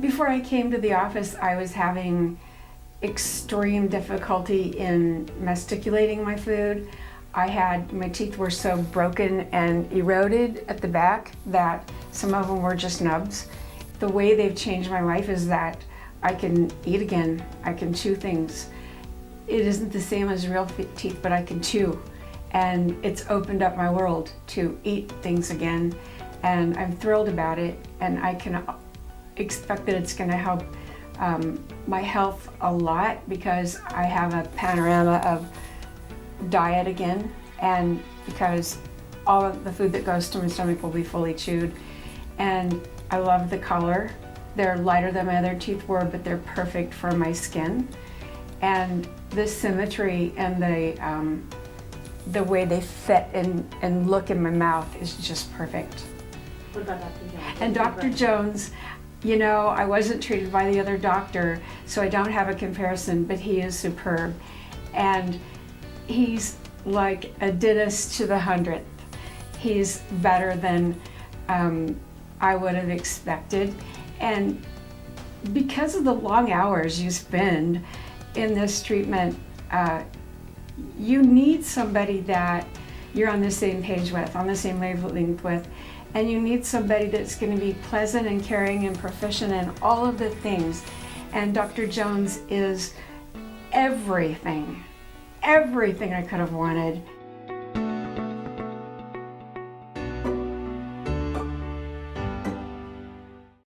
Before I came to the office, I was having extreme difficulty in masticulating my food. My teeth were so broken and eroded at the back that some of them were just nubs. The way they've changed my life is that I can eat again, I can chew things. It isn't the same as real teeth, but I can chew. And it's opened up my world to eat things again. And I'm thrilled about it, and I can expect that it's gonna help my health a lot, because I have a panorama of diet again, and because all of the food that goes to my stomach will be fully chewed. And I love the color. They're lighter than my other teeth were, but they're perfect for my skin. And the symmetry and the way they fit and look in my mouth is just perfect. What about Dr. Jones? And Dr. Jones, you know, I wasn't treated by the other doctor, so I don't have a comparison, but he is superb. And he's like a dentist to the 100th. He's better than I would have expected. And because of the long hours you spend in this treatment, you need somebody that you're on the same page with, on the same wavelength with, and you need somebody that's going to be pleasant and caring and proficient in all of the things. And Dr. Jones is everything I could have wanted.